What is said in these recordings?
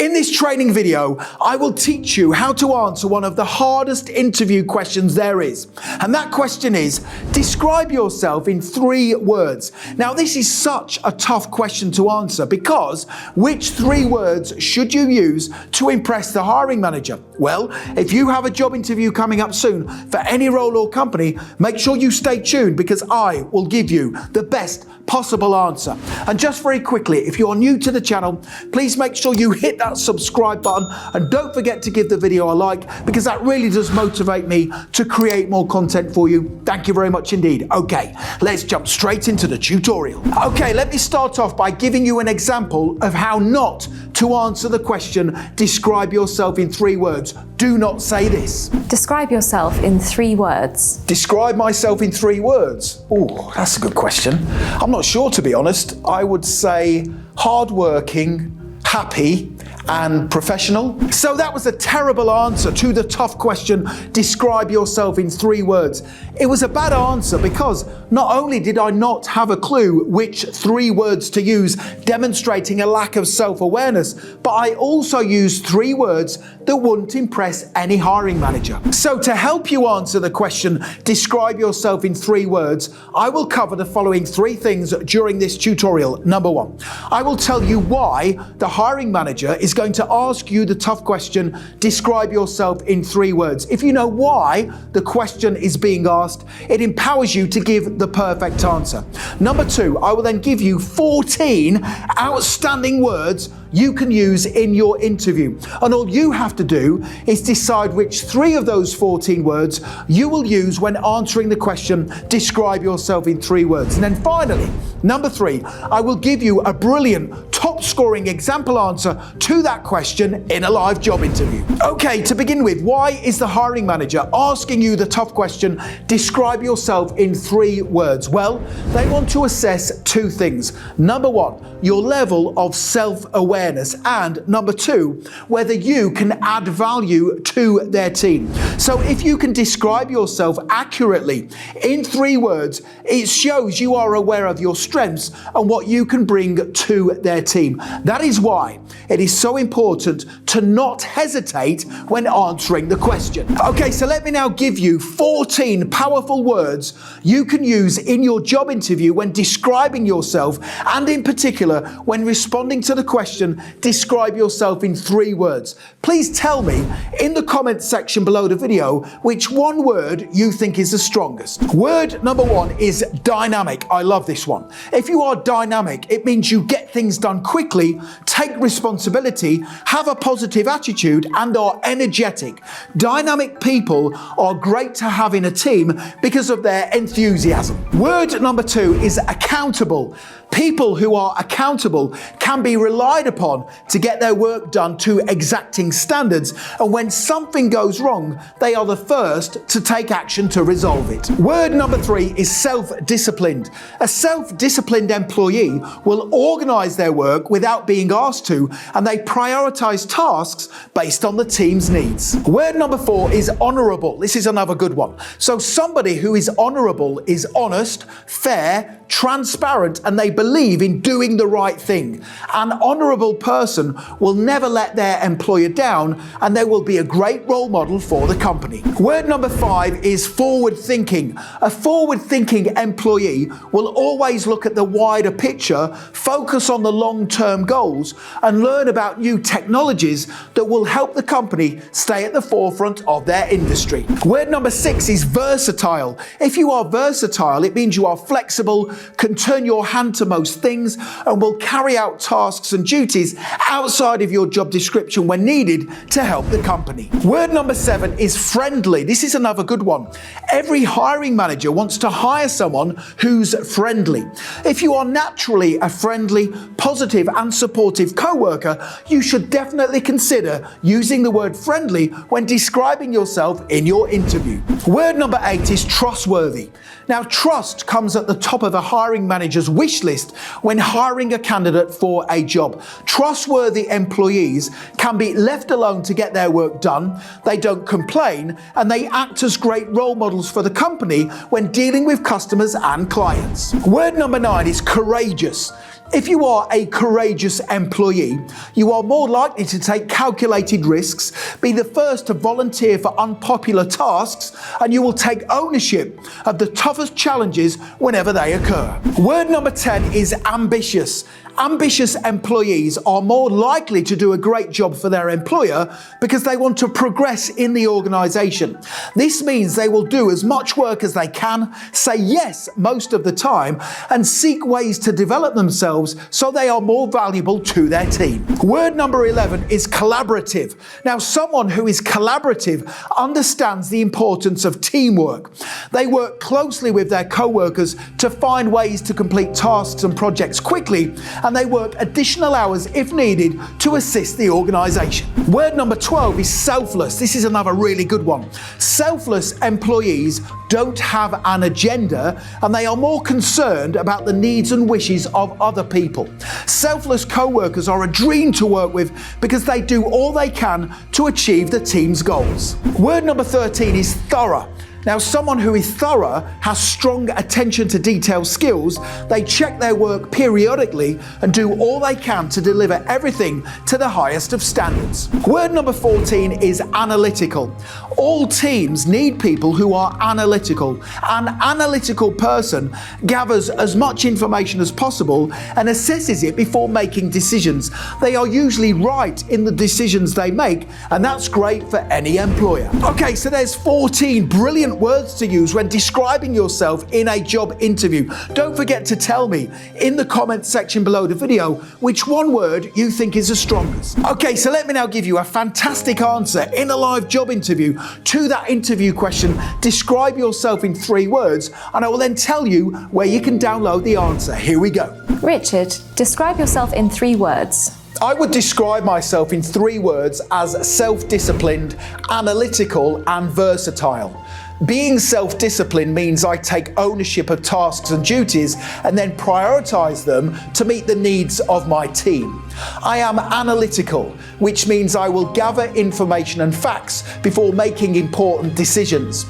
In this training video, I will teach you how to answer one of the hardest interview questions there is. And that question is, describe yourself in 3 words. Now, this is such a tough question to answer because which 3 words should you use to impress the hiring manager? Well, if you have a job interview coming up soon for any role or company, make sure you stay tuned because I will give you the best possible answer. And just very quickly, if you are new to the channel, please make sure you hit that subscribe button and don't forget to give the video a like because that really does motivate me to create more content for you. Thank you very much indeed. Okay, let's jump straight into the tutorial. Okay, let me start off by giving you an example of how not to answer the question, describe yourself in 3 words. Do not say this. Describe yourself in 3 words. Describe myself in 3 words. Oh, that's a good question. I'm not sure, to be honest. I would say hardworking, happy, and professional. So that was a terrible answer to the tough question, describe yourself in 3 words. It was a bad answer because not only did I not have a clue which 3 words to use, demonstrating a lack of self-awareness, but I also used 3 words that wouldn't impress any hiring manager. So to help you answer the question, describe yourself in 3 words, I will cover the following 3 things during this tutorial. Number 1, I will tell you why the hiring manager is going to ask you the tough question, describe yourself in 3 words. If you know why the question is being asked, it empowers you to give the perfect answer. Number 2, I will then give you 14 outstanding words you can use in your interview. And all you have to do is decide which 3 of those 14 words you will use when answering the question, describe yourself in 3 words. And then finally, number 3, I will give you a brilliant top scoring example answer to that question in a live job interview. Okay, to begin with, why is the hiring manager asking you the tough question, describe yourself in 3 words? Well, they want to assess 2 things. Number 1, your level of self-awareness, and number 2, whether you can add value to their team. So if you can describe yourself accurately in 3 words, it shows you are aware of your strengths and what you can bring to their team. That is why it is so important to not hesitate when answering the question. Okay, so let me now give you 14 powerful words you can use in your job interview when describing yourself, and in particular when responding to the question, describe yourself in 3 words. Please tell me in the comments section below the video which one word you think is the strongest. Word number 1 is dynamic. I love this one. If you are dynamic, it means you get things done quickly, take responsibility, have a positive attitude, and are energetic. Dynamic people are great to have in a team because of their enthusiasm. Word number 2 is accountable. People who are accountable can be relied upon to get their work done to exacting standards, and when something goes wrong, they are the first to take action to resolve it. Word number 3 is self-disciplined. A self-disciplined employee will organize their work without being asked to, and they prioritize tasks based on the team's needs. Word number 4 is honorable. This is another good one. So somebody who is honorable is honest, fair, transparent, and they believe in doing the right thing. An honorable person will never let their employer down, and they will be a great role model for the company. Word number 5 is forward thinking. A forward thinking employee will always look at the wider picture, focus on the long-term goals, and learn about new technologies that will help the company stay at the forefront of their industry. Word number 6 is versatile. If you are versatile, it means you are flexible, can turn your hand to most things, and will carry out tasks and duties outside of your job description when needed to help the company. Word number 7 is friendly. This is another good one. Every hiring manager wants to hire someone who's friendly. If you are naturally a friendly, positive, and supportive co-worker, you should definitely consider using the word friendly when describing yourself in your interview. Word number 8 is trustworthy. Now, trust comes at the top of a hiring manager's wish list when hiring a candidate for a job. Trustworthy employees can be left alone to get their work done, they don't complain, and they act as great role models for the company when dealing with customers and clients. Word number 9 is courageous. If you are a courageous employee, you are more likely to take calculated risks, be the first to volunteer for unpopular tasks, and you will take ownership of the toughest challenges whenever they occur. Word number 10 is ambitious. Ambitious employees are more likely to do a great job for their employer because they want to progress in the organization. This means they will do as much work as they can, say yes most of the time, and seek ways to develop themselves so they are more valuable to their team. Word number 11 is collaborative. Now, someone who is collaborative understands the importance of teamwork. They work closely with their co-workers to find ways to complete tasks and projects quickly, and they work additional hours if needed to assist the organization. Word number 12 is selfless. This is another really good one. Selfless employees don't have an agenda, and they are more concerned about the needs and wishes of other people. Selfless co-workers are a dream to work with because they do all they can to achieve the team's goals. Word number 13 is thorough. Now, someone who is thorough has strong attention to detail skills. They check their work periodically and do all they can to deliver everything to the highest of standards. Word number 14 is analytical. All teams need people who are analytical. An analytical person gathers as much information as possible and assesses it before making decisions. They are usually right in the decisions they make, and that's great for any employer. Okay, so there's 14 brilliant words to use when describing yourself in a job interview. Don't forget to tell me in the comment section below the video which one word you think is the strongest. Okay, so let me now give you a fantastic answer in a live job interview to that interview question. Describe yourself in 3 words, and I will then tell you where you can download the answer. Here we go. Richard, describe yourself in 3 words. I would describe myself in 3 words as self-disciplined, analytical, and versatile. Being self-disciplined means I take ownership of tasks and duties and then prioritize them to meet the needs of my team. I am analytical, which means I will gather information and facts before making important decisions.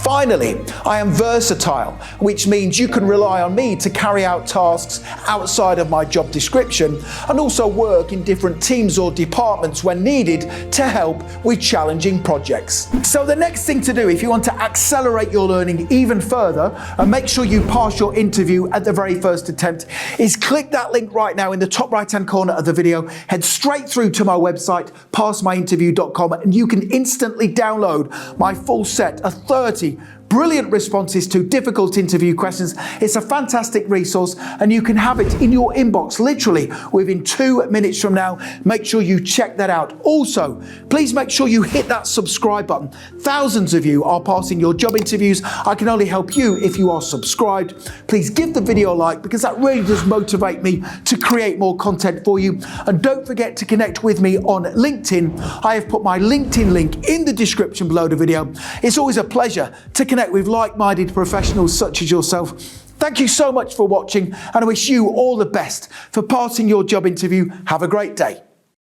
Finally, I am versatile, which means you can rely on me to carry out tasks outside of my job description and also work in different teams or departments when needed to help with challenging projects. So the next thing to do if you want to accelerate your learning even further and make sure you pass your interview at the very first attempt is click that link right now in the top right hand corner of the video, head straight through to my website passmyinterview.com, and you can instantly download my full set of 30 brilliant responses to difficult interview questions. It's a fantastic resource and you can have it in your inbox literally within 2 minutes from now. Make sure you check that out. Also, please make sure you hit that subscribe button. Thousands of you are passing your job interviews. I can only help you if you are subscribed. Please give the video a like because that really does motivate me to create more content for you. And don't forget to connect with me on LinkedIn. I have put my LinkedIn link in the description below the video. It's always a pleasure to connect with like-minded professionals such as yourself. Thank you so much for watching, and I wish you all the best for passing your job interview. Have a great day.